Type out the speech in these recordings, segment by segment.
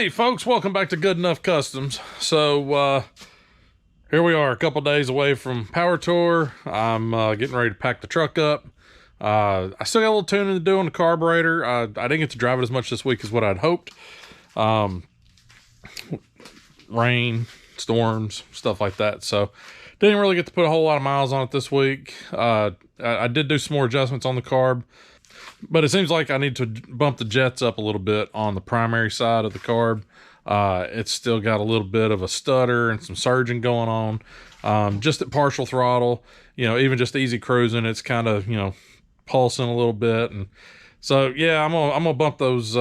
Hey folks, welcome back to Good Enough Customs. So here we are, a couple days away from Power Tour. I'm getting ready to pack the truck up. I still got a little tuning to do on the carburetor. I didn't get to drive it as much this week as what I'd hoped. Rain, storms, stuff like that. So didn't really get to put a whole lot of miles on it this week. I did do some more adjustments on the carb, but it seems like I need to bump the jets up a little bit on the primary side of the carb. It's still got a little bit of a stutter and some surging going on. Just at partial throttle, even just easy cruising, it's kind of, pulsing a little bit. And so, yeah, I'm gonna bump those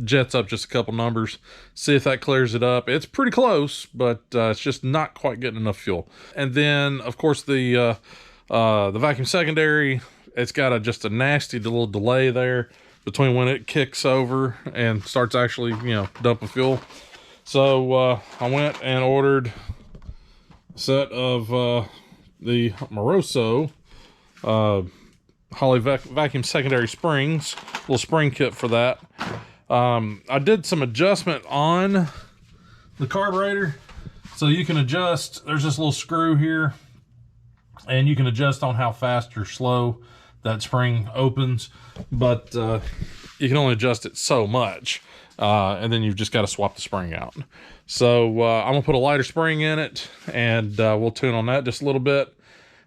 jets up just a couple numbers, see if that clears it up. It's pretty close, but it's just not quite getting enough fuel. And then, of course, the vacuum secondary, it's got just a nasty little delay there between when it kicks over and starts actually, dumping fuel. So I went and ordered a set of the Moroso Holley vacuum secondary springs, little spring kit for that. I did some adjustment on the carburetor, so you can adjust. There's this little screw here, and you can adjust on how fast or slow that spring opens, but you can only adjust it so much, and then you've just got to swap the spring out. So I'm gonna put a lighter spring in it, and we'll tune on that just a little bit,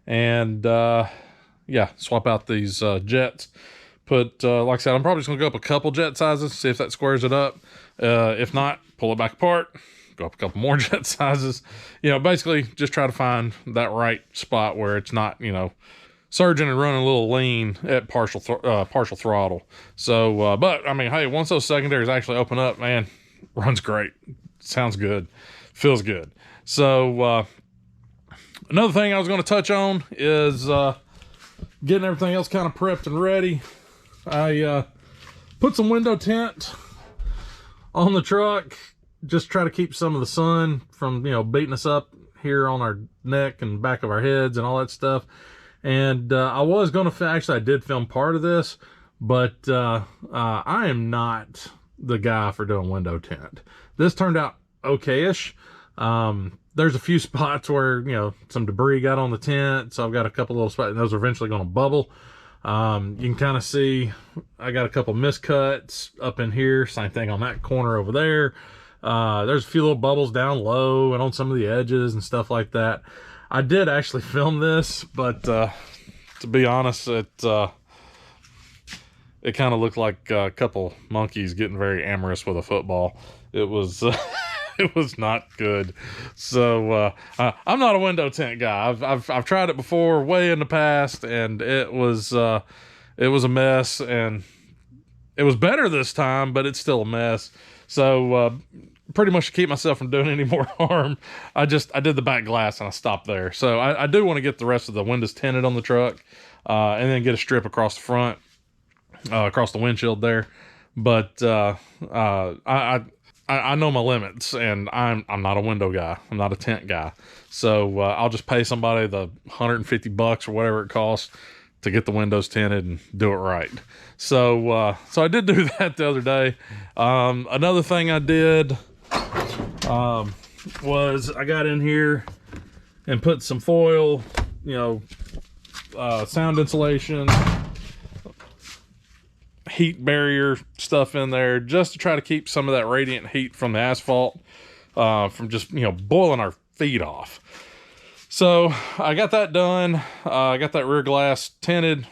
and yeah, swap out these jets. Put like I said, I'm probably just gonna go up a couple jet sizes, see if that squares it up. If not, pull it back apart, go up a couple more jet sizes. Basically just try to find that right spot where it's not, surging and running a little lean at partial throttle. So, but I mean, hey, once those secondaries actually open up, man, runs great. Sounds good. Feels good. So, another thing I was going to touch on is getting everything else kind of prepped and ready. I put some window tint on the truck, just try to keep some of the sun from, beating us up here on our neck and back of our heads and all that stuff. And I was going to, actually I did film part of this, but I am not the guy for doing window tint. This turned out okay-ish. There's a few spots where, some debris got on the tent, so I've got a couple little spots, and those are eventually going to bubble. You can kind of see I got a couple miscuts up in here, same thing on that corner over there. There's a few little bubbles down low and on some of the edges and stuff like that. I did actually film this, but to be honest, it kind of looked like a couple monkeys getting very amorous with a football. It was it was not good. So I'm not a window tint guy. I've tried it before, way in the past, and it was a mess. And it was better this time, but it's still a mess. So pretty much to keep myself from doing any more harm, I did the back glass and I stopped there. So I do want to get the rest of the windows tinted on the truck, and then get a strip across the front, across the windshield there. But I know my limits, and I'm not a window guy. I'm not a tint guy. So I'll just pay somebody the $150 or whatever it costs to get the windows tinted and do it right. So I did do that the other day. Another thing I did was I got in here and put some foil, sound insulation, heat barrier stuff in there, just to try to keep some of that radiant heat from the asphalt from just, boiling our feet off. So I got that done. I got that rear glass tinted.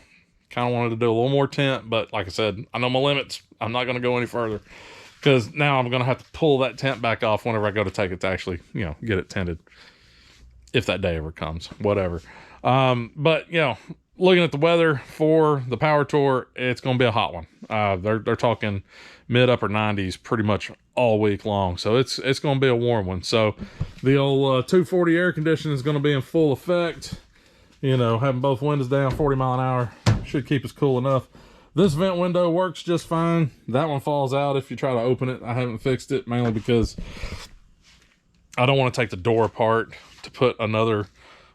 Kind of wanted to do a little more tint, but like I said, I know my limits. I'm not going to go any further, because now I'm going to have to pull that tent back off whenever I go to take it to actually, get it tinted, if that day ever comes, whatever. But, looking at the weather for the Power Tour, it's going to be a hot one. They're talking mid-upper 90s pretty much all week long. So it's going to be a warm one. So the old 240 air conditioning is going to be in full effect. Having both windows down 40 mile an hour should keep us cool enough. This vent window works just fine. That one falls out if you try to open it. I haven't fixed it, mainly because I don't want to take the door apart to put another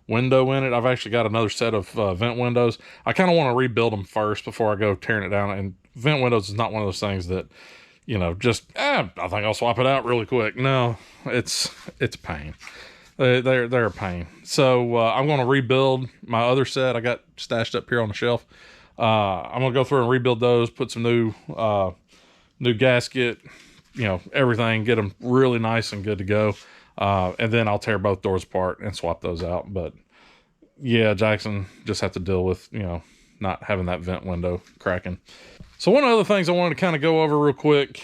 window in it. I've actually got another set of vent windows. I kind of want to rebuild them first before I go tearing it down. And vent windows is not one of those things that you know, just, I think I'll swap it out really quick. No, it's a pain. They're a pain. So I'm going to rebuild my other set I got stashed up here on the shelf. I'm going to go through and rebuild those, put some new gasket, you know, everything, get them really nice and good to go. And then I'll tear both doors apart and swap those out. But yeah, Jackson just have to deal with, you know, not having that vent window cracking. So one of the other things I wanted to kind of go over real quick,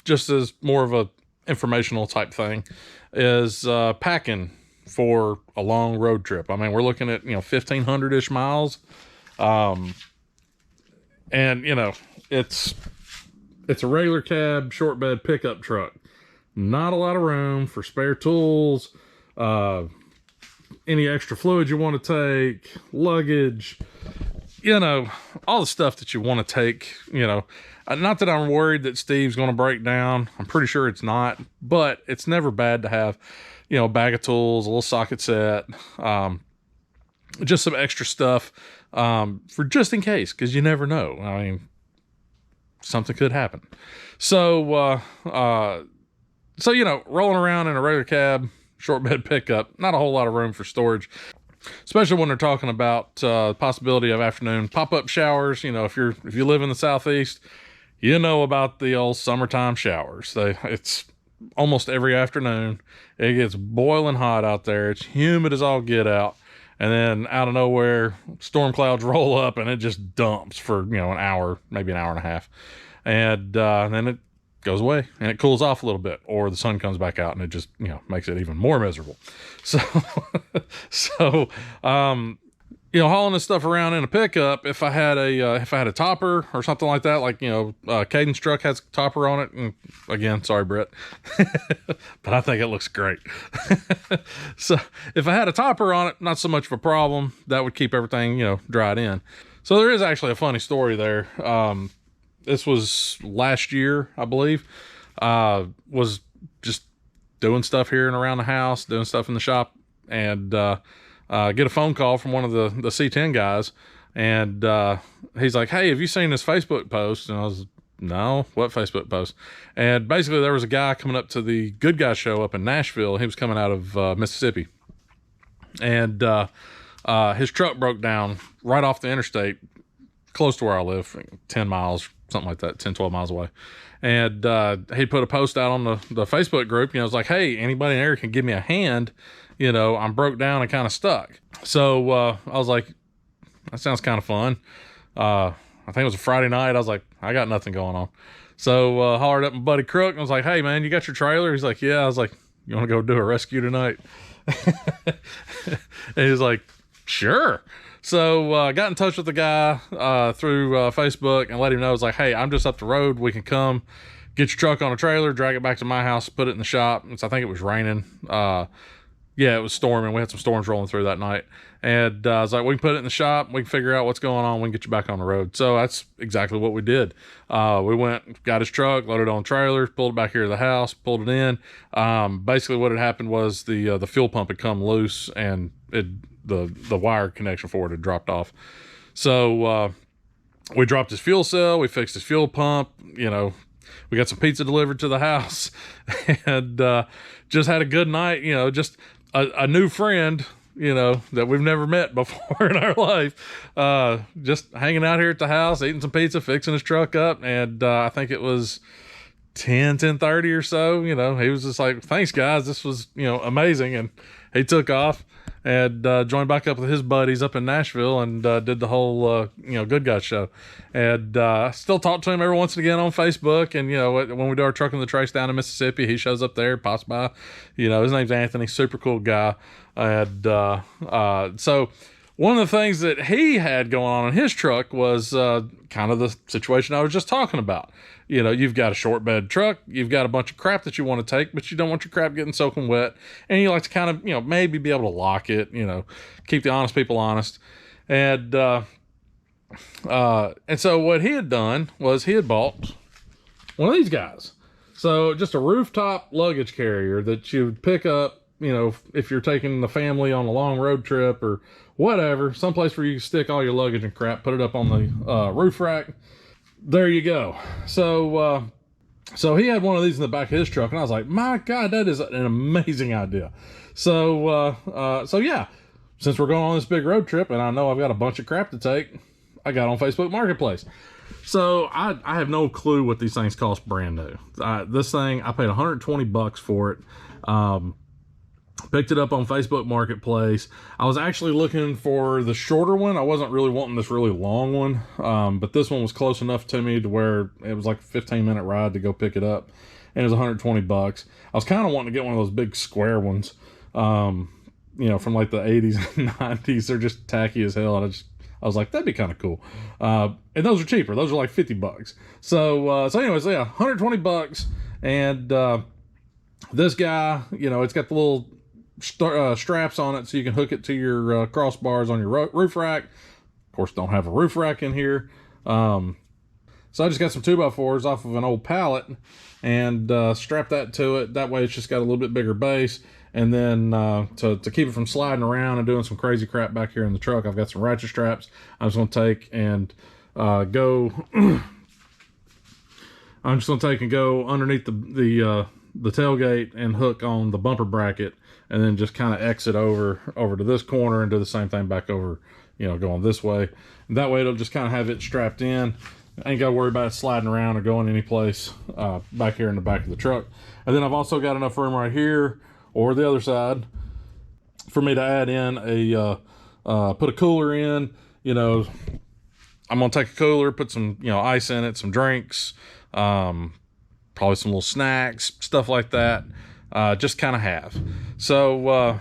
just as more of a informational type thing, is packing for a long road trip. I mean, we're looking at, you know, 1,500-ish miles. And, you know, it's a regular cab, short bed pickup truck. Not a lot of room for spare tools, any extra fluid you want to take, luggage, you know, all the stuff that you want to take, you know. Not that I'm worried that Steve's going to break down. I'm pretty sure it's not, but it's never bad to have, you know, a bag of tools, a little socket set, just some extra stuff, for just in case, because you never know. I mean, something could happen. So, you know, rolling around in a regular cab, short bed pickup, not a whole lot of room for storage, especially when they're talking about possibility of afternoon pop-up showers. You know, if you live in the Southeast, you know about the old summertime showers. It's almost every afternoon. It gets boiling hot out there. It's humid as all get out. And then out of nowhere, storm clouds roll up and it just dumps for, you know, an hour, maybe an hour and a half. And then it goes away and it cools off a little bit, or the sun comes back out and it just, you know, makes it even more miserable. So, you know, hauling this stuff around in a pickup, if I had a topper or something like that, like, you know, Caden's truck has a topper on it. And again, sorry, Brett, but I think it looks great. So if I had a topper on it, not so much of a problem. That would keep everything, you know, dried in. So there is actually a funny story there. This was last year, I believe. Was just doing stuff here and around the house, doing stuff in the shop, and get a phone call from one of the C10 guys, and he's like, "Hey, have you seen this Facebook post?" And I was, "No, what Facebook post?" And basically there was a guy coming up to the Good Guy show up in Nashville. He was coming out of Mississippi, and his truck broke down right off the interstate, close to where I live, 10 miles, something like that, 10, 12 miles away. And he put a post out on the Facebook group. You know, it was like, "Hey, anybody in there can give me a hand. You know, I'm broke down and kind of stuck." So I was like, that sounds kind of fun. I think it was a Friday night. I was like, I got nothing going on. So hollered up my buddy Crook and was like, "Hey, man, you got your trailer?" He's like, "Yeah." I was like, "You want to go do a rescue tonight?" And he's like, "Sure." So I got in touch with the guy through Facebook and let him know. I was like, "Hey, I'm just up the road. We can come get your truck on a trailer, drag it back to my house, put it in the shop." And so I think it was raining. Yeah, it was storming. We had some storms rolling through that night. And I was like, "We can put it in the shop. We can figure out what's going on. We can get you back on the road." So that's exactly what we did. We went, got his truck, loaded it on trailers, pulled it back here to the house, pulled it in. Basically what had happened was the fuel pump had come loose and the wire connection for it had dropped off. So we dropped his fuel cell. We fixed his fuel pump. You know, we got some pizza delivered to the house and just had a good night. You know, just a new friend, you know, that we've never met before in our life, just hanging out here at the house, eating some pizza, fixing his truck up. And I think it was 10:30 or so. You know, he was just like, "Thanks, guys, this was, you know, amazing." And he took off and joined back up with his buddies up in Nashville and did the whole you know, Good Guy show. And I still talk to him every once and again on Facebook. And, you know, when we do our Truck in the Trace down in Mississippi, he shows up there, pops by. You know, his name's Anthony, super cool guy. And so one of the things that he had going on in his truck was kind of the situation I was just talking about. You know, you've got a short bed truck, you've got a bunch of crap that you want to take, but you don't want your crap getting soaking wet. And you like to kind of, you know, maybe be able to lock it, you know, keep the honest people honest. And so what he had done was he had bought one of these guys. So just a rooftop luggage carrier that you would pick up, you know, if you're taking the family on a long road trip or whatever, someplace where you can stick all your luggage and crap, put it up on the roof rack. There you go. So So he had one of these in the back of his truck, and I was like, my God, that is an amazing idea. So, so yeah, since we're going on this big road trip and I know I've got a bunch of crap to take, I got on Facebook Marketplace. So I have no clue what these things cost brand new. This thing, I paid 120 bucks for it. Picked it up on Facebook Marketplace. I was actually looking for the shorter one. I wasn't really wanting this really long one, but this one was close enough to me to where it was like a 15-minute ride to go pick it up, and it was 120 bucks. I was kind of wanting to get one of those big square ones, you know, from like the 80s and 90s. They're just tacky as hell, and I was like, that'd be kind of cool. And those are cheaper. Those are like 50 bucks. So anyways, yeah, 120 bucks. And this guy, you know, it's got the little straps on it so you can hook it to your crossbars on your roof rack. Of course, don't have a roof rack in here. So I just got some 2x4s off of an old pallet and strapped that to it. That way it's just got a little bit bigger base. And then to keep it from sliding around and doing some crazy crap back here in the truck, I've got some ratchet straps I'm just going to take and go I'm just going to take and go underneath the tailgate and hook on the bumper bracket, and then just kind of exit over to this corner and do the same thing back over, you know, going this way. And that way it'll just kind of have it strapped in. I ain't got to worry about it sliding around or going any place back here in the back of the truck. And then I've also got enough room right here or the other side for me to add in put a cooler in. You know, I'm gonna take a cooler, put some, you know, ice in it, some drinks, probably some little snacks, stuff like that. Just kind of have. So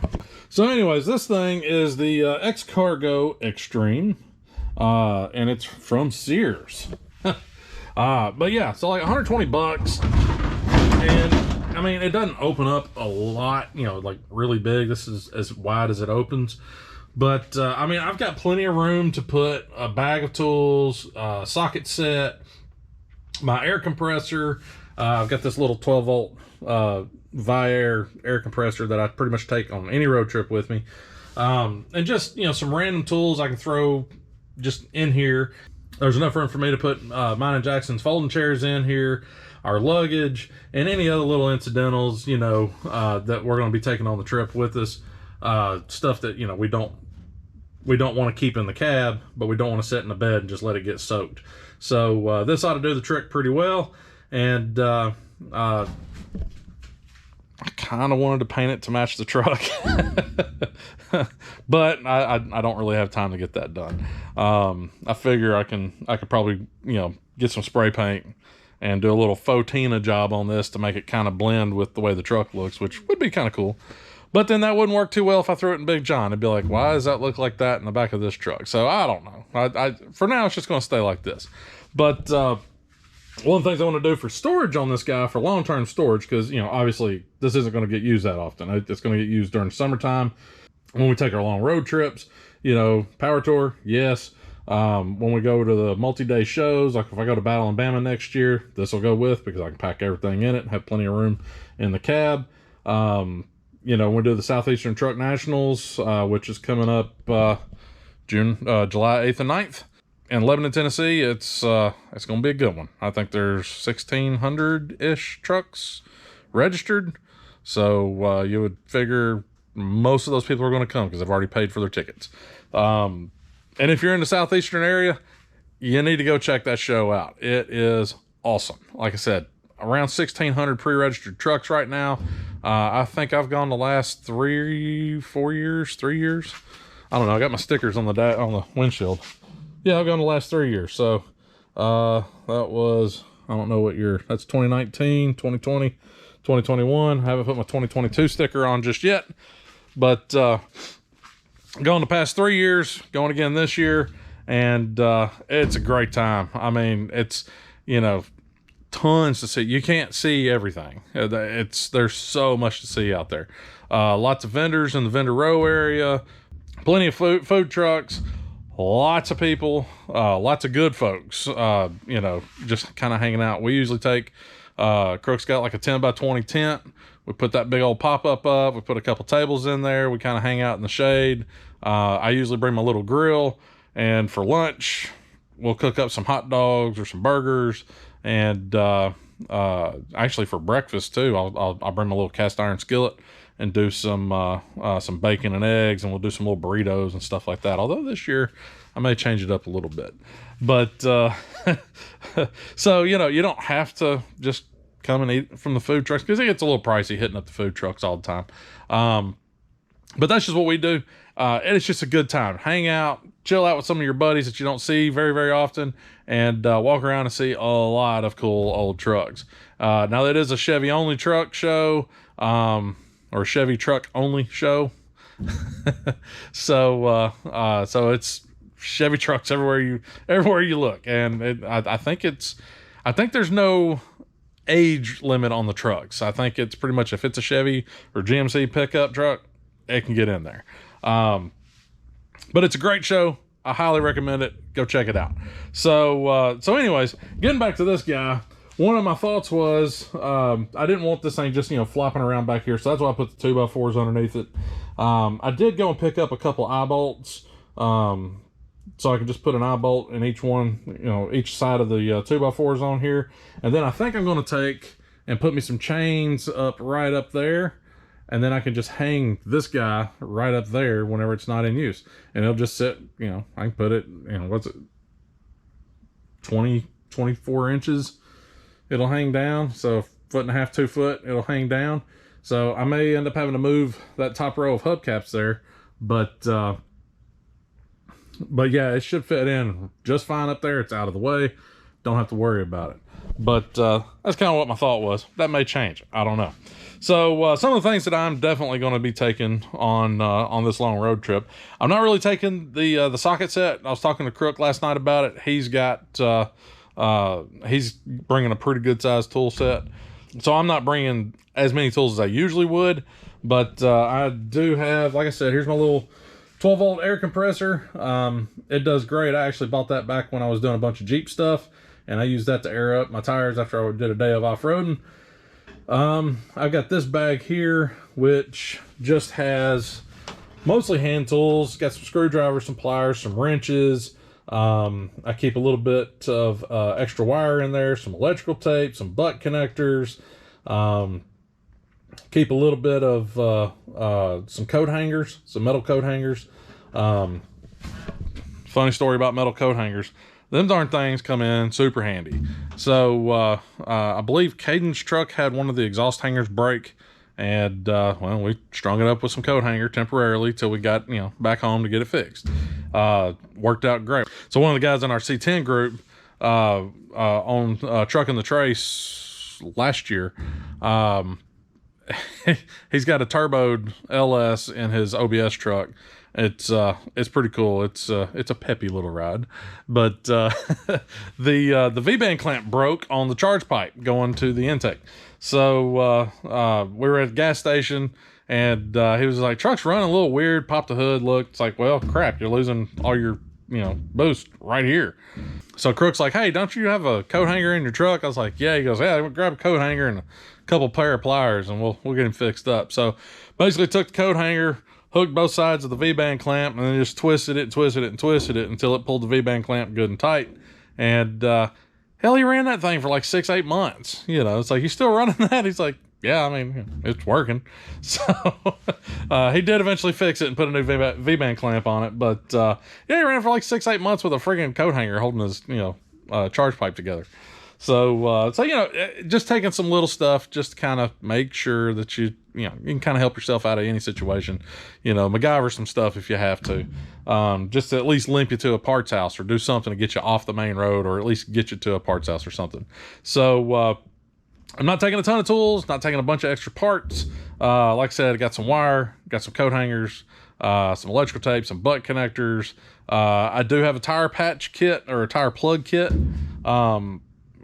anyways, this thing is the X-Cargo Extreme, and it's from Sears. But yeah, so like 120 bucks, and I mean, it doesn't open up a lot, you know, like really big. This is as wide as it opens. But, I mean, I've got plenty of room to put a bag of tools, socket set, my air compressor. I've got this little 12-volt Viair air compressor that I pretty much take on any road trip with me. And just, you know, some random tools I can throw just in here. There's enough room for me to put mine and Jackson's folding chairs in here, our luggage, and any other little incidentals, you know, that we're going to be taking on the trip with us. Stuff that, you know, we don't want to keep in the cab, but we don't want to sit in the bed and just let it get soaked. So this ought to do the trick pretty well. And I kind of wanted to paint it to match the truck, but I don't really have time to get that done. I figure I could probably, you know, get some spray paint and do a little Fotina job on this to make it kind of blend with the way the truck looks, which would be kind of cool. But then that wouldn't work too well if I threw it in Big John. It'd be like, why does that look like that in the back of this truck? So I don't know. For now, it's just going to stay like this. But one of the things I want to do for storage on this guy, for long-term storage, because, you know, obviously this isn't going to get used that often. It's going to get used during summertime when we take our long road trips. You know, power tour, yes. When we go to the multi-day shows, like if I go to Battle in Bama next year, this will go with, because I can pack everything in it and have plenty of room in the cab. You know, we do the Southeastern Truck Nationals, which is coming up July 8th and 9th in Lebanon, Tennessee. It's going to be a good one. I think there's 1,600-ish trucks registered. So you would figure most of those people are going to come because they've already paid for their tickets. And if you're in the Southeastern area, you need to go check that show out. It is awesome. Like I said, around 1,600 pre-registered trucks right now. I think I've gone the last 3 years. I don't know. I got my stickers on the windshield. Yeah, I've gone the last 3 years. So that was, I don't know what year. That's 2019, 2020, 2021. I haven't put my 2022 sticker on just yet. But going the past 3 years, going again this year, and it's a great time. I mean, it's, you know, tons to see. You can't see everything. There's so much to see out there. Lots of vendors in the vendor row area, plenty of food trucks, lots of people, lots of good folks, you know, just kind of hanging out. We usually take, Crook's got like a 10 by 20 tent. We put that big old pop-up up. We put a couple tables in there. We kind of hang out in the shade. I usually bring my little grill, and for lunch, we'll cook up some hot dogs or some burgers, and actually for breakfast too. I'll bring my little cast iron skillet and do some bacon and eggs, and we'll do some little burritos and stuff like that. Although this year I may change it up a little bit, but so you know, you don't have to just come and eat from the food trucks, because it gets a little pricey hitting up the food trucks all the time. But that's just what we do. And it's just a good time. Hang out, chill out with some of your buddies that you don't see very, very often, and walk around and see a lot of cool old trucks. Now, that is a Chevy only truck show, or a Chevy truck only show. So it's Chevy trucks everywhere you look. And I think there's no age limit on the trucks. I think it's pretty much, if it's a Chevy or GMC pickup truck, it can get in there. But it's a great show. I highly recommend it. Go check it out. So anyways, getting back to this guy, one of my thoughts was, I didn't want this thing just, you know, flopping around back here. So that's why I put the 2x4s underneath it. I did go and pick up a couple eye bolts, so I could just put an eye bolt in each one, you know, each side of the 2x4s on here. And then I think I'm going to take and put me some chains up right up there. And then I can just hang this guy right up there whenever it's not in use. And it'll just sit, you know, I can put it, you know, what's it, 24 inches. It'll hang down. So 1.5 feet, 2 foot, it'll hang down. So I may end up having to move that top row of hubcaps there. But yeah, it should fit in just fine up there. It's out of the way. Don't have to worry about it. But that's kind of what my thought was. That may change. I don't know. So some of the things that I'm definitely going to be taking on this long road trip. I'm not really taking the socket set. I was talking to Crook last night about it. He's bringing a pretty good sized tool set. So I'm not bringing as many tools as I usually would. But I do have, like I said, here's my little 12-volt air compressor. It does great. I actually bought that back when I was doing a bunch of Jeep stuff, and I used that to air up my tires after I did a day of off-roading. I've got this bag here, which just has mostly hand tools. Got some screwdrivers, some pliers, some wrenches. I keep a little bit of extra wire in there, some electrical tape, some butt connectors. Keep a little bit of some coat hangers, some metal coat hangers. Funny story about metal coat hangers. Them darn things come in super handy. So I believe Caden's truck had one of the exhaust hangers break, and well, we strung it up with some coat hanger temporarily till we got, you know, back home to get it fixed. Worked out great. So one of the guys in our C10 group on Trucking the Trace last year, he's got a turboed LS in his OBS truck. It's pretty cool. It's a peppy little ride. But the V-band clamp broke on the charge pipe going to the intake. So we were at a gas station, and he was like, "Truck's running a little weird." Popped the hood, looked. It's like, well, crap, you're losing all your, you know, boost right here. So Crook's like, "Hey, don't you have a coat hanger in your truck?" I was like, "Yeah." He goes, "Yeah, we'll grab a coat hanger and a couple pair of pliers, and we'll get him fixed up." So basically took the coat hanger, hooked both sides of the V-band clamp, and then just twisted it until it pulled the V-band clamp good and tight. And hell, he ran that thing for like 6-8 months. You know, it's like, "You still running that?" He's like, "Yeah, I mean, it's working." So he did eventually fix it and put a new V-band clamp on it. But yeah, he ran for like 6-8 months with a friggin' coat hanger holding his, you know, charge pipe together. So you know, just taking some little stuff just to kind of make sure that you can kind of help yourself out of any situation. You know, MacGyver some stuff if you have to, just to at least limp you to a parts house or do something to get you off the main road, or at least get you to a parts house or something. So I'm not taking a ton of tools, not taking a bunch of extra parts. Like I said, I got some wire, got some coat hangers, some electrical tape, some butt connectors. I do have a tire patch kit, or a tire plug kit.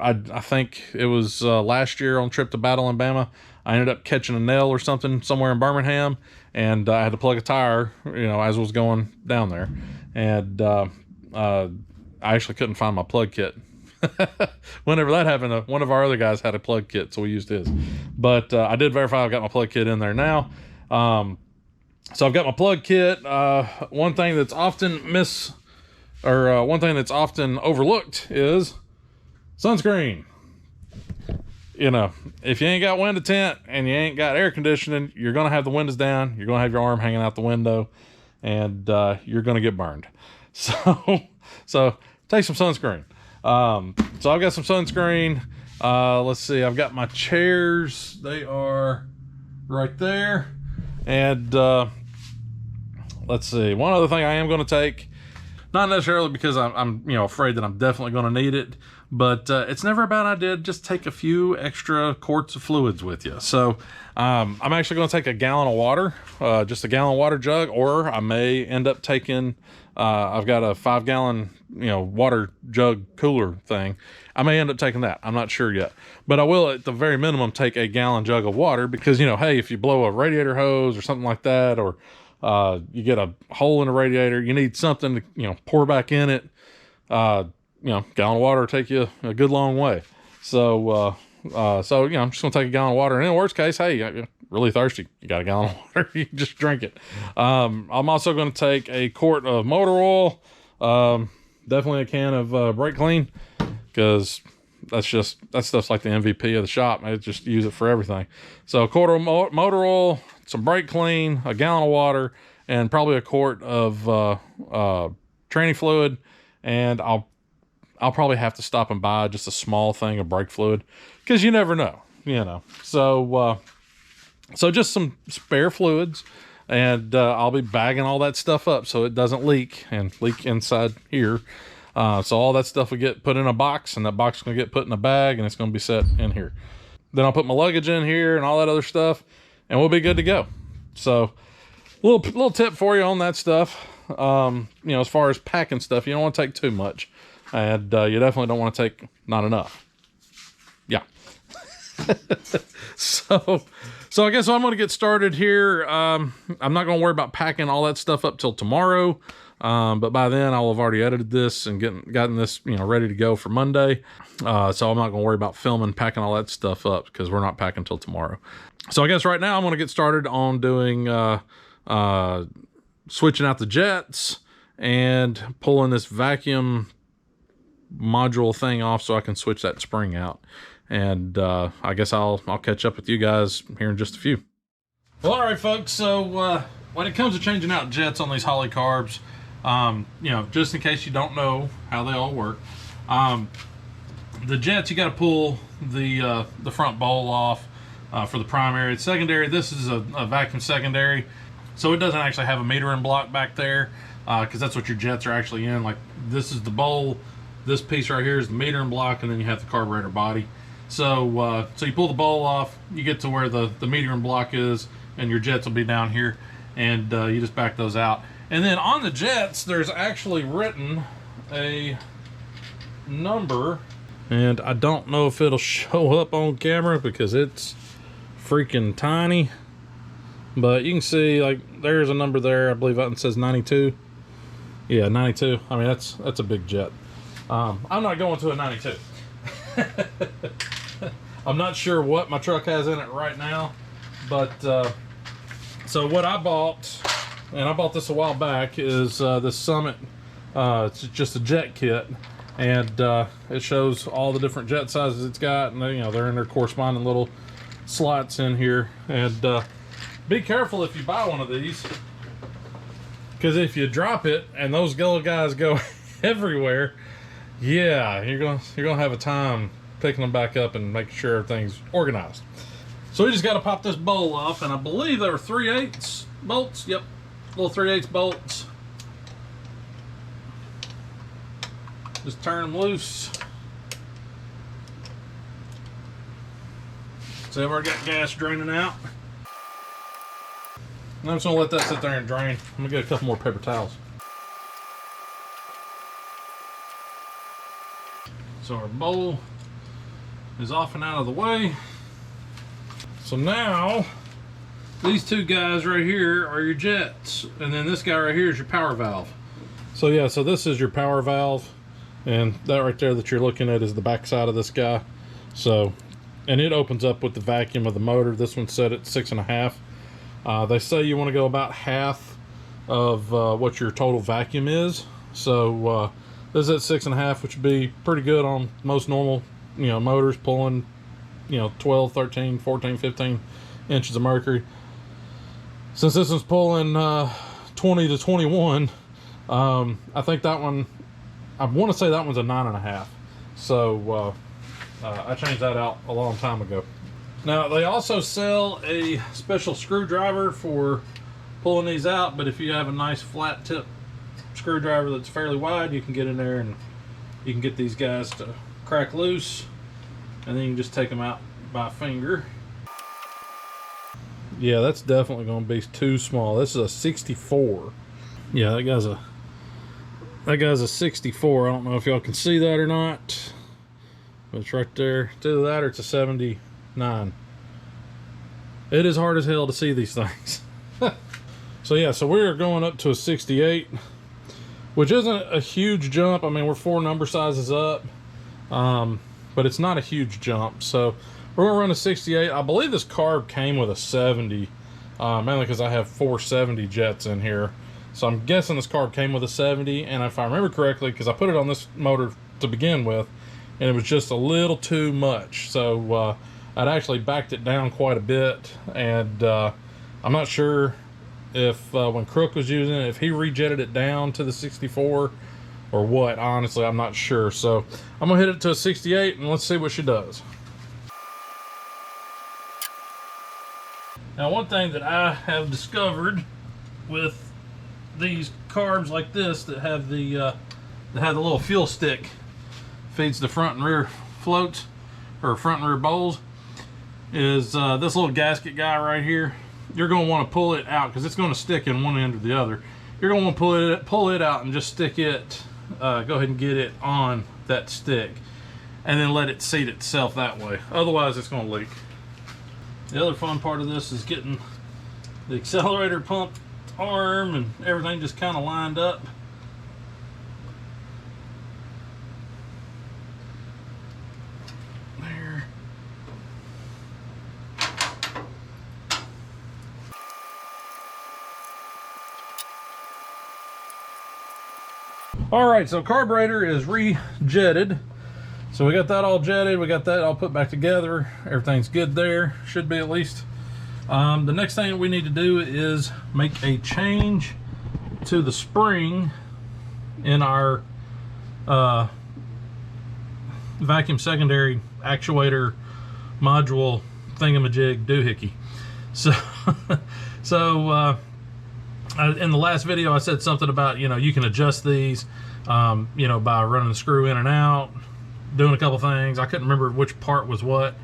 I think it was last year on a trip to Battle, Alabama. I ended up catching a nail or something somewhere in Birmingham, and I had to plug a tire, you know, as I was going down there. And I actually couldn't find my plug kit. Whenever that happened, one of our other guys had a plug kit, so we used his. But I did verify I've got my plug kit in there now. So I've got my plug kit. One thing that's often one thing that's often overlooked is sunscreen. you know, if you ain't got window tint and you ain't got air conditioning, you're going to have the windows down. You're going to have your arm hanging out the window, and you're going to get burned. So take some sunscreen. So I've got some sunscreen. Let's see. I've got my chairs. They are right there. And let's see. One other thing I am going to take, not necessarily because I'm afraid that I'm definitely going to need it, but it's never a bad idea to just take a few extra quarts of fluids with you. So I'm actually going to take a gallon of water, just a gallon water jug, or I may end up taking, I've got a 5-gallon, water jug cooler thing. I may end up taking that. I'm not sure yet, but I will at the very minimum take a gallon jug of water because, hey, if you blow a radiator hose or something like that, or you get a hole in the radiator, you need something to, pour back in it. Gallon of water will take you a good long way. So, I'm just going to take a gallon of water. And in the worst case, hey, you're really thirsty, you got a gallon of water, you can just drink it. I'm also going to take a quart of motor oil, definitely a can of brake clean, because that stuff's like the MVP of the shop. I just use it for everything. So a quart of motor oil, some brake clean, a gallon of water, and probably a quart of training fluid. And I'll probably have to stop and buy just a small thing of brake fluid, because you never know, So just some spare fluids, and I'll be bagging all that stuff up so it doesn't leak inside here. So all that stuff will get put in a box, and that box is going to get put in a bag, and it's going to be set in here. Then I'll put my luggage in here and all that other stuff, and we'll be good to go. So little tip for you on that stuff. As far as packing stuff, you don't want to take too much, and you definitely don't want to take not enough. Yeah. So I guess I'm going to get started here. I'm not going to worry about packing all that stuff up till tomorrow. But by then I'll have already edited this and gotten this, ready to go for Monday. So I'm not going to worry about filming, packing all that stuff up, because we're not packing till tomorrow. So I guess right now I'm going to get started on doing, switching out the jets and pulling this vacuum module thing off so I can switch that spring out. And, I guess I'll catch up with you guys here in just a few. Well, all right, folks. So, when it comes to changing out jets on these Holley carbs, just in case you don't know how they all work, the jets, you got to pull the front bowl off for the primary. The secondary, this is a vacuum secondary, so it doesn't actually have a metering block back there, because that's what your jets are actually in. Like, this is the bowl, this piece right here is the metering block, and then you have the carburetor body. So so you pull the bowl off, you get to where the metering block is, and your jets will be down here, and you just back those out. And then on the jets, there's actually written a number, and I don't know if it'll show up on camera because it's freaking tiny, but you can see, like, there's a number there. I believe that says 92. Yeah, 92. I mean, that's a big jet. I'm not going to a 92. I'm not sure what my truck has in it right now, but so what I bought, and I bought this a while back, is this Summit. It's just a jet kit, and it shows all the different jet sizes it's got, and they're in their corresponding little slots in here. And be careful if you buy one of these, because if you drop it and those little guys go everywhere, yeah, you're gonna have a time picking them back up and making sure everything's organized. So we just got to pop this bowl off, and I believe they were 3/8 bolts. Yep, little 3/8 bolts. Just turn them loose. So I've already got gas draining out. And I'm just gonna let that sit there and drain. I'm gonna get a couple more paper towels. So our bowl is off and out of the way. So now these two guys right here are your jets, and then this guy right here is your power valve. So yeah, so this is your power valve, and that right there that you're looking at is the back side of this guy. So, and it opens up with the vacuum of the motor. This one's set at 6.5. They say you want to go about half of what your total vacuum is. So this is at 6.5, which would be pretty good on most normal, motors pulling you know, 12, 13, 14, 15 inches of mercury. Since this one's pulling 20 to 21, I think that one, I want to say that one's a 9.5. So I changed that out a long time ago. Now they also sell a special screwdriver for pulling these out, but if you have a nice flat tip screwdriver that's fairly wide, you can get in there and you can get these guys to crack loose, and then you can just take them out by finger. Yeah, that's definitely going to be too small. This is a 64. Yeah, that guy's a 64. I don't know if y'all can see that or not, but it's right there. It's either that or it's a 79. It is hard as hell to see these things. So yeah, so we're going up to a 68, which isn't a huge jump. I mean, we're 4 number sizes up, but it's not a huge jump. So we're gonna run a 68. I believe this carb came with a 70, mainly because I have 470 jets in here. So I'm guessing this carb came with a 70, and if I remember correctly, because I put it on this motor to begin with, and it was just a little too much. So I'd actually backed it down quite a bit, and I'm not sure if when Crook was using it, if he rejetted it down to the 64 or what. Honestly, I'm not sure. So I'm gonna hit it to a 68 and let's see what she does. Now, one thing that I have discovered with these carbs like this that have the little fuel stick, feeds the front and rear floats, or front and rear bowls, is this little gasket guy right here. You're going to want to pull it out because it's going to stick in one end or the other. You're going to want to pull it out and just stick it, go ahead and get it on that stick, and then let it seat itself that way. Otherwise it's going to leak. The other fun part of this is getting the accelerator pump arm and everything just kind of lined up. There. All right, so carburetor is re-jetted. So we got that all jetted, we got that all put back together. Everything's good there, should be at least. The next thing that we need to do is make a change to the spring in our vacuum secondary actuator module thingamajig doohickey. So, in the last video I said something about, you know, you can adjust these, you know, by running the screw in and out, doing a couple things. I couldn't remember which part was what,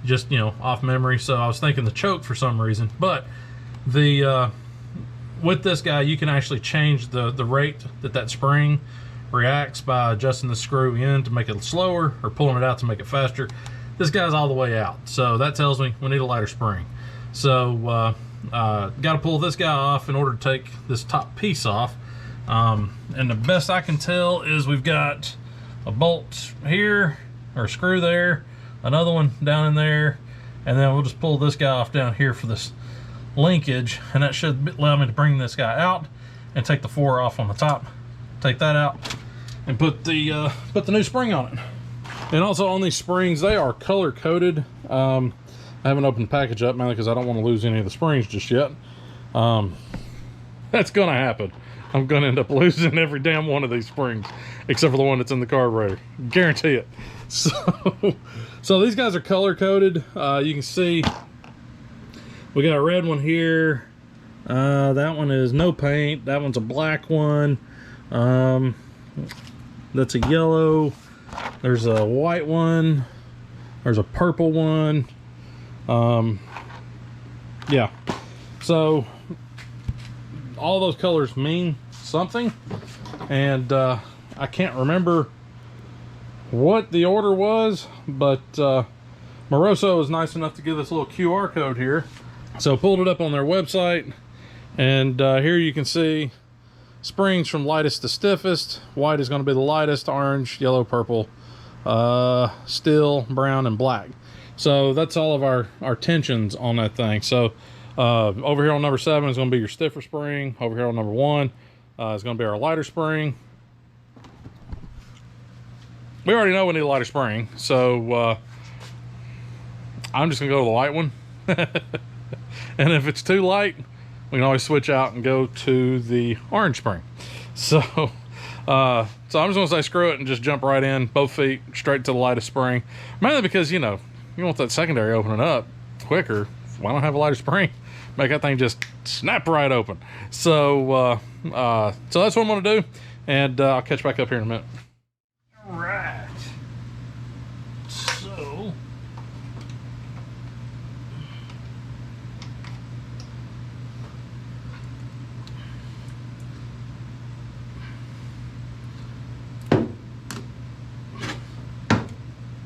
just, you know, off memory. So I was thinking the choke for some reason. But the with this guy, you can actually change the rate that spring reacts by adjusting the screw in to make it slower or pulling it out to make it faster. This guy's all the way out, so that tells me we need a lighter spring. So got to pull this guy off in order to take this top piece off. And the best I can tell is we've got a bolt here, or a screw there, another one down in there, and then we'll just pull this guy off down here for this linkage, and that should allow me to bring this guy out and take the 4 off on the top, take that out, and put the new spring on it. And also on these springs, they are color coded. I haven't opened the package up mainly because I don't want to lose any of the springs just yet. That's gonna happen. I'm gonna end up losing every damn one of these springs, except for the one that's in the carburetor. Guarantee it. So these guys are color coded. You can see we got a red one here. That one is no paint. That one's a black one. That's a yellow. There's a white one. There's a purple one. Yeah. So all those colors mean something, and I can't remember what the order was, but Moroso was nice enough to give us a little QR code here. So pulled it up on their website, and here you can see springs from lightest to stiffest. White is going to be the lightest, orange, yellow, purple, steel, brown, and black. So that's all of our tensions on that thing. So over here on number 7 is going to be your stiffer spring. Over here on number 1 is going to be our lighter spring. We already know we need a lighter spring, so I'm just gonna go to the light one. And if it's too light, we can always switch out and go to the orange spring. So I'm just gonna say screw it and just jump right in, both feet straight to the lightest spring. Mainly because, you know, you want that secondary opening up quicker. Why don't have a lighter spring? Make that thing just snap right open. So so that's what I'm gonna do, and I'll catch back up here in a minute. All right. So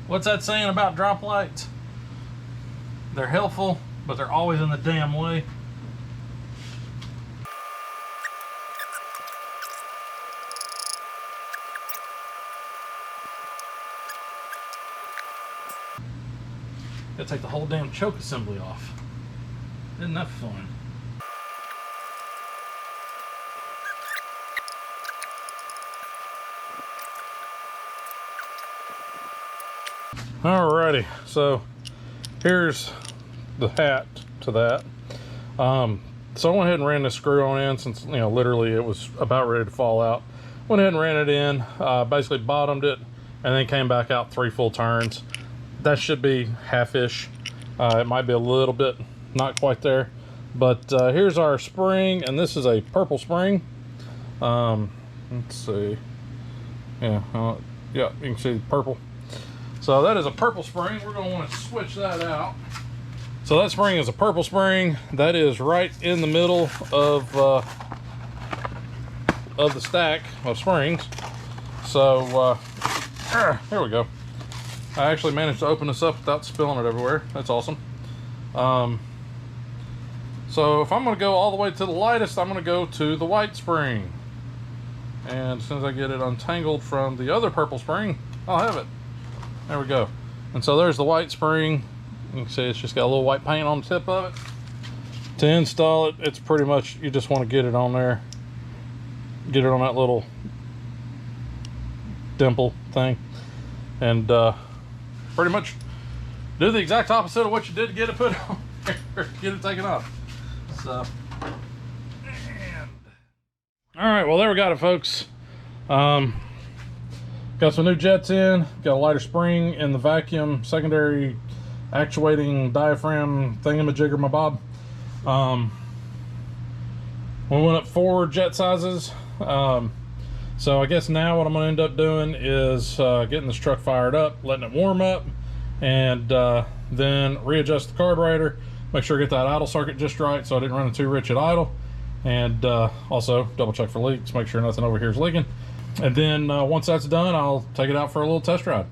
what's that saying about drop lights? They're helpful, but they're always in the damn way. Gotta take the whole damn choke assembly off. Isn't that fun? Alrighty, so here's the hat to that. So I went ahead and ran this screw on in, since, you know, literally it was about ready to fall out. Went ahead and ran it in, basically bottomed it, and then came back out 3 full turns. That should be half-ish. It might be a little bit not quite there, but here's our spring, and this is a purple spring. Let's see. Yeah, yeah, you can see purple. So that is a purple spring. We're going to want to switch that out. So that spring is a purple spring. That is right in the middle of the stack of springs. So here we go. I actually managed to open this up without spilling it everywhere. That's awesome. So if I'm going to go all the way to the lightest, I'm going to go to the white spring. And as soon as I get it untangled from the other purple spring, I'll have it. There we go. And so there's the white spring. You can see it's just got a little white paint on the tip of it. To install it, it's pretty much, you just want to get it on there. Get it on that little dimple thing. And pretty much do the exact opposite of what you did to get it put on there, get it taken off. So, all right, well, there we got it, folks. Got some new jets in, got a lighter spring in the vacuum secondary actuating diaphragm thingamajigger my bob. We went up 4 jet sizes. So I guess now what I'm gonna end up doing is getting this truck fired up, letting it warm up, and then readjust the carburetor, make sure I get that idle circuit just right so I didn't run it too rich at idle, and also double check for leaks, make sure nothing over here is leaking. And then once that's done, I'll take it out for a little test ride.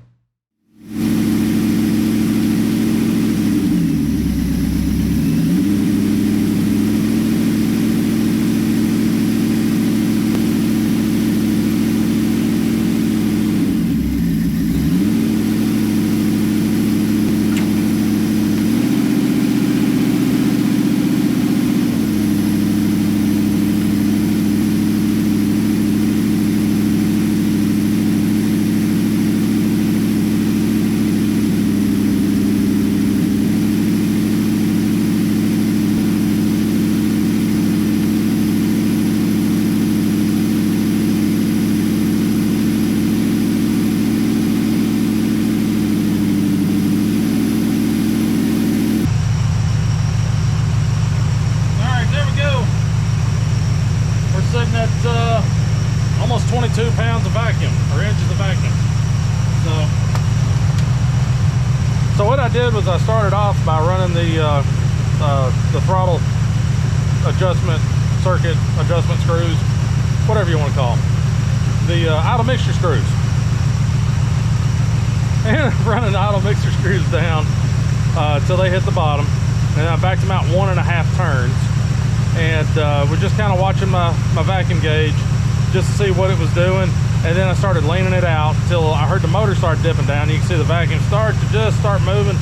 Almost 22 pounds of vacuum, or inches of vacuum. So what I did was I started off by running the throttle adjustment circuit adjustment screws, whatever you want to call them, the idle mixture screws, and running the idle mixture screws down till they hit the bottom, and I backed them out 1.5 turns, and we're just kind of watching my vacuum gauge just to see what it was doing. And then I started leaning it out until I heard the motor start dipping down. You can see the vacuum start moving.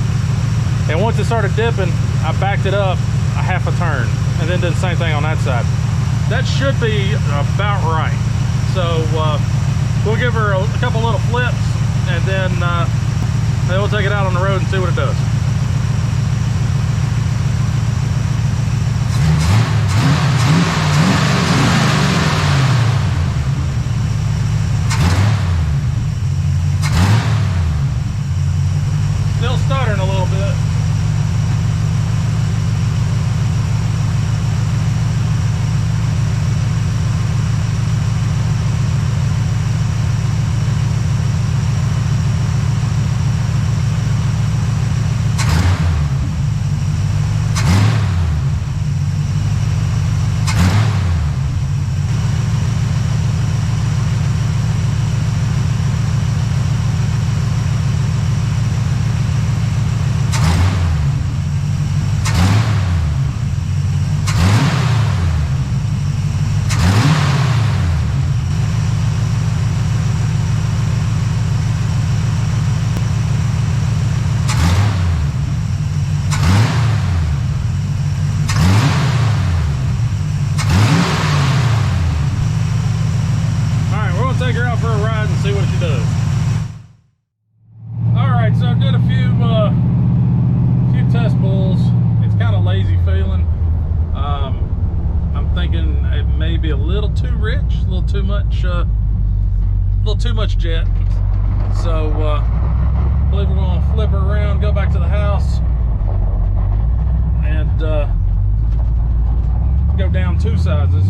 And once it started dipping, I backed it up 1/2 turn and then did the same thing on that side. That should be about right. So we'll give her a couple little flips, and then we'll take it out on the road and see what it does. may be a little too rich, a little too much jet. So I believe we're going to flip her around, go back to the house, and go down 2 sizes.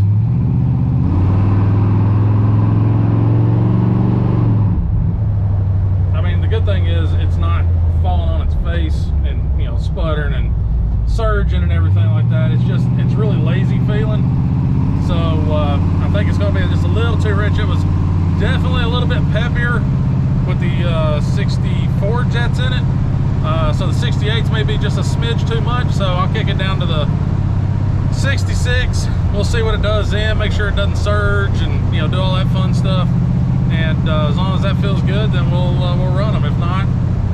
I mean, the good thing is it's not falling on its face and, you know, sputtering and surging and everything like that. It's really lazy feeling. So I think it's going to be just a little too rich. It was definitely a little bit peppier with the 64 jets in it. So the 68s may be just a smidge too much. So I'll kick it down to the 66. We'll see what it does then. Make sure it doesn't surge and, you know, do all that fun stuff. And as long as that feels good, then we'll run them. If not,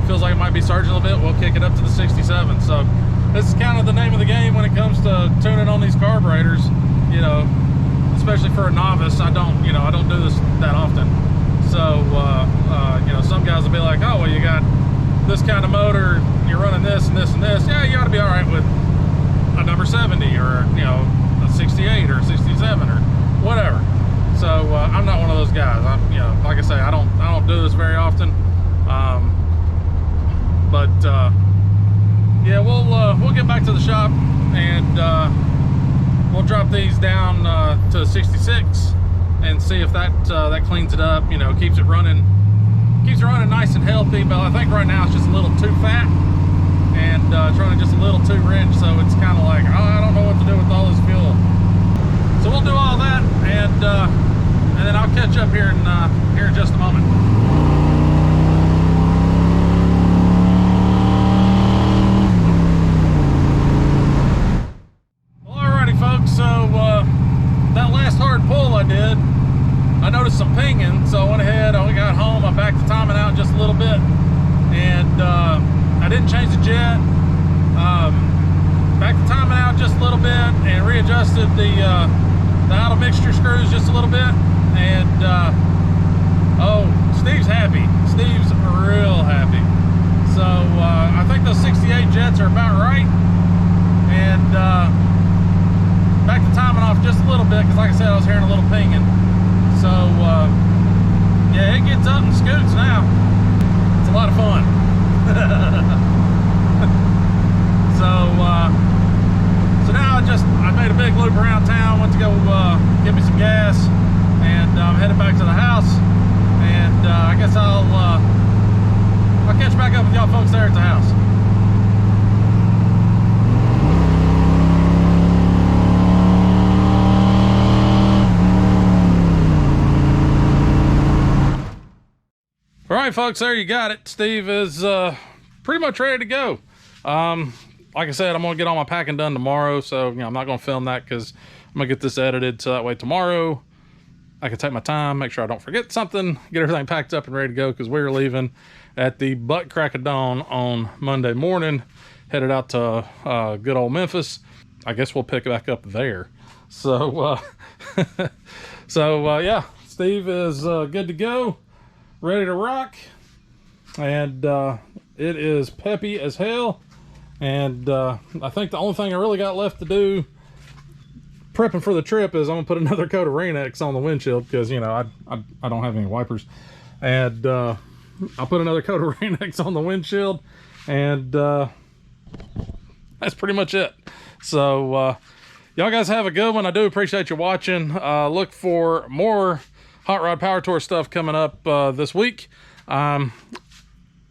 feels like it might be surging a little bit, we'll kick it up to the 67. So this is kind of the name of the game when it comes to tuning on these carburetors. You know, especially for a novice, I don't do this that often. So you know, some guys will be like, oh well, you got this kind of motor, you're running this and this and this. Yeah, you ought to be all right with a number 70 or, you know, a 68 or a 67 or whatever. So I'm not one of those guys. I'm, you know, like I say, I don't do this very often. But yeah, we'll get back to the shop and we'll drop these down to 66 and see if that cleans it up. You know, keeps it running nice and healthy. But I think right now it's just a little too fat and it's running just a little too rich. So it's kind of like, oh, I don't know what to do with all this fuel. So we'll do all that and then I'll catch up here in just a moment. So that last hard pull I did, I noticed some pinging, so I went ahead, I got home, I backed the timing out just a little bit, and I didn't change the jet, backed the timing out just a little bit, and readjusted the idle mixture screws just a little bit, and oh, Steve's happy. Steve's real happy. So I think those 68 jets are about right, and back the timing off just a little bit because, like I said, I was hearing a little pinging. So yeah, it gets up and scoots now. It's a lot of fun. So now I made a big loop around town, went to go get me some gas, and I'm headed back to the house. And I guess I'll catch back up with y'all folks there at the house. All right, folks, there you got it. Steve is pretty much ready to go. Like I said, I'm gonna get all my packing done tomorrow, so, you know, I'm not gonna film that because I'm gonna get this edited so that way tomorrow I can take my time, make sure I don't forget something, get everything packed up and ready to go, because we're leaving at the butt crack of dawn on Monday morning, headed out to good old Memphis. I guess we'll pick it back up there. So yeah, Steve is good to go, ready to rock, and it is peppy as hell. And I think the only thing I really got left to do prepping for the trip is I'm gonna put another coat of Rain-X on the windshield, because, you know, I don't have any wipers, and I'll put another coat of Rain-X on the windshield, and that's pretty much it. So y'all guys have a good one. I do appreciate you watching. Look for more Hot Rod Power Tour stuff coming up this week. Don't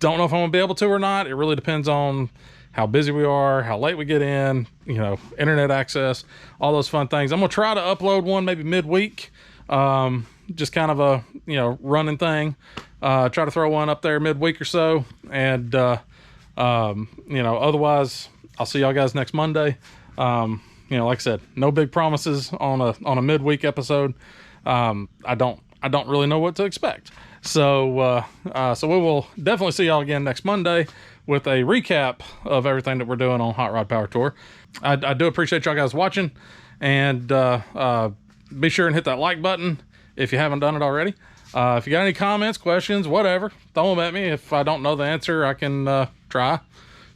know if I'm gonna be able to or not. It really depends on how busy we are, how late we get in, you know, internet access, all those fun things. I'm gonna try to upload one maybe midweek, just kind of a, you know, running thing. Try to throw one up there midweek or so, and you know, otherwise I'll see y'all guys next Monday. You know, like I said, no big promises on a midweek episode. I don't really know what to expect. So so we will definitely see y'all again next Monday with a recap of everything that we're doing on Hot Rod Power Tour. I do appreciate y'all guys watching, and be sure and hit that like button if you haven't done it already. If you got any comments, questions, whatever, throw them at me. If I don't know the answer, I can try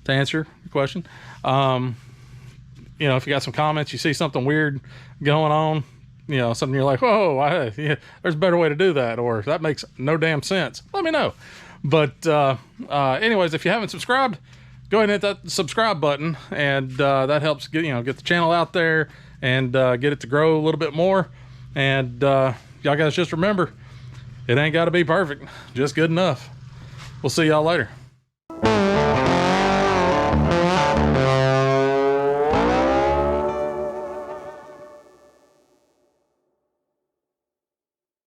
to answer the question. You know, if you got some comments, you see something weird going on, you know, something you're like, whoa, yeah, there's a better way to do that, or that makes no damn sense, let me know. But anyways, if you haven't subscribed, go ahead and hit that subscribe button, and that helps get the channel out there and get it to grow a little bit more. And y'all guys just remember, it ain't got to be perfect, just good enough. We'll see y'all later.